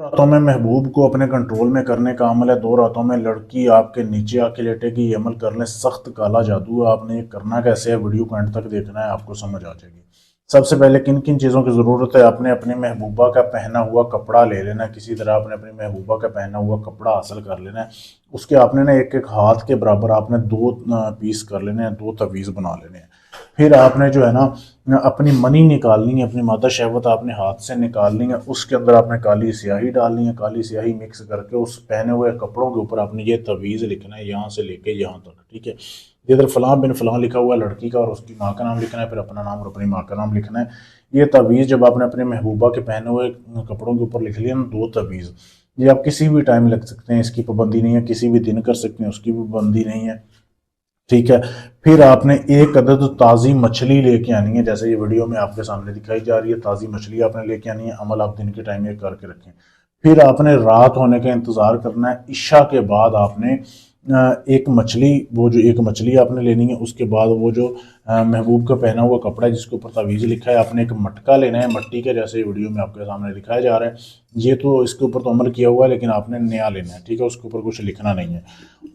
रातों में महबूब को अपने कंट्रोल में करने का अमल है। 2 रातों में लड़की आपके नीचे आके लेटेगी। ये अमल करने सख्त काला जादू है। आपने ये करना कैसे है, वीडियो को एंड तक देखना है, आपको समझ आ जाएगी। सबसे पहले किन किन चीज़ों की ज़रूरत है। आपने अपनी महबूबा का पहना हुआ कपड़ा ले लेना है। किसी तरह आपने अपनी महबूबा का पहना हुआ कपड़ा हासिल कर लेना है। उसके आपने ना एक एक हाथ के बराबर आपने 2 पीस कर लेने हैं, 2 तवीज़ बना लेने हैं। फिर आपने जो है ना अपनी मनी निकालनी है, अपनी मादा शहवत आपने हाथ से निकालनी है। उसके अंदर आपने काली स्याही डालनी है। काली स्याही मिक्स करके उस पहने हुए कपड़ों के ऊपर आपने ये तवीज़ लिखना है, यहाँ से लेके यहाँ तक, ठीक है। इधर फलां बिन फलां लिखा हुआ है लड़की का, और उसकी माँ का नाम लिखना है, फिर अपना नाम और अपनी माँ का नाम लिखना है। ये तवीज़ जब आपने अपने महबूबा के पहने हुए कपड़ों के ऊपर लिख लिया ना, 2 तवीज़, ये आप किसी भी टाइम लग सकते हैं, इसकी पाबंदी नहीं है। किसी भी दिन कर सकते हैं, उसकी भी पाबंदी नहीं है, ठीक है। फिर आपने एक अदद ताज़ी मछली लेके आनी है, जैसे ये वीडियो में आपके सामने दिखाई जा रही है। ताज़ी मछली आपने लेके आनी है। अमल आप दिन के टाइम ये करके रखें। फिर आपने रात होने का इंतज़ार करना है। इशा के बाद आपने एक मछली, वो जो एक मछली आपने लेनी है, उसके बाद वो जो महबूब का पहना हुआ कपड़ा है जिसके ऊपर तावीज़ लिखा है, आपने एक मटका लेना है, मट्टी के जैसे वीडियो में आपके सामने दिखाया जा रहा है। ये तो इसके ऊपर तो अमल किया हुआ है, लेकिन आपने नया लेना है, ठीक है। उसके ऊपर कुछ लिखना नहीं है।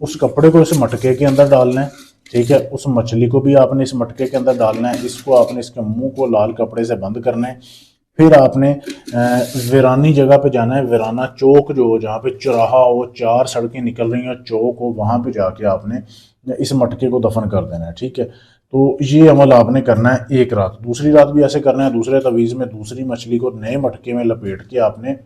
उस कपड़े को इस मटके के अंदर डालना है, ठीक है। उस मछली को भी आपने इस मटके के अंदर डालना है। इसको आपने इसके मुंह को लाल कपड़े से बंद करना है। फिर आपने वीरानी जगह पे जाना है। वीराना चौक जो हो, जहाँ पे चौराहा हो, 4 सड़कें निकल रही हैं, चौक हो, वहाँ पे जाके आपने इस मटके को दफन कर देना है, ठीक है। तो ये अमल आपने करना है एक रात। दूसरी रात भी ऐसे करना है। दूसरे तवीज़ में दूसरी मछली को नए मटके में लपेट के आपने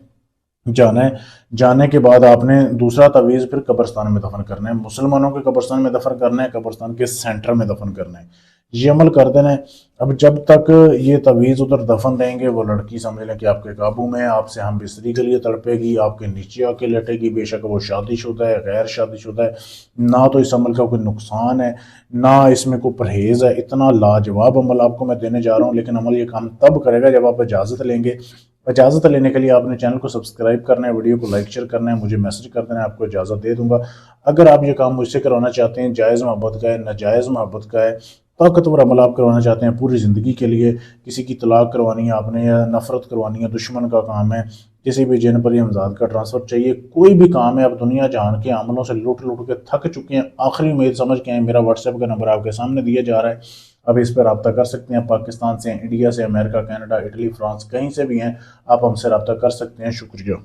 जाना है। जाने के बाद आपने दूसरा तवीज़ फिर कब्रिस्तान में दफन करना है। मुसलमानों के कब्रिस्तान में दफन करना है, कब्रिस्तान के सेंटर में दफन करना है। ये अमल कर देना है। अब जब तक ये तवीज़ उधर दफन रहेंगे, वो लड़की समझ लें कि आपके काबू में है, आपसे हम बिस्तरी के लिए तड़पेगी, आपके नीचे आके लेटेगी। बेशक वो शादीशुदा है, गैर शादीशुदा है, ना तो इस अमल का कोई नुकसान है, ना इसमें कोई परहेज़ है। इतना लाजवाब अमल आपको मैं देने जा रहा हूँ, लेकिन अमल ये काम तब करेगा जब आप इजाज़त लेंगे। इजाज़त लेने के लिए आपने चैनल को सब्सक्राइब करना है, वीडियो को लाइक शेयर करना है, मुझे मैसेज कर देना है, आपको इजाज़त दे दूंगा। अगर आप ये काम मुझसे करवाना चाहते हैं, जायज़ मोहब्बत का है, नाजायज़ मोहब्बत का है, ताकतवर अमल आप करवाना चाहते हैं पूरी ज़िंदगी के लिए, किसी की तलाक करवानी है आपने, या नफ़रत करवानी है, दुश्मन का काम है, किसी भी जिन पर हमजाद का ट्रांसफ़र चाहिए, कोई भी काम है, आप दुनिया जहान के अमलों से लुट लुट के थक चुके हैं, आखिरी उम्मीद समझ के आए, मेरा व्हाट्सएप का नंबर आपके सामने दिया जा रहा है। अब इस पर रब्ता कर सकते हैं। पाकिस्तान से, इंडिया से, अमेरिका, कनाडा, इटली, फ्रांस, कहीं से भी हैं, आप हमसे रब्ता कर सकते हैं। शुक्रिया।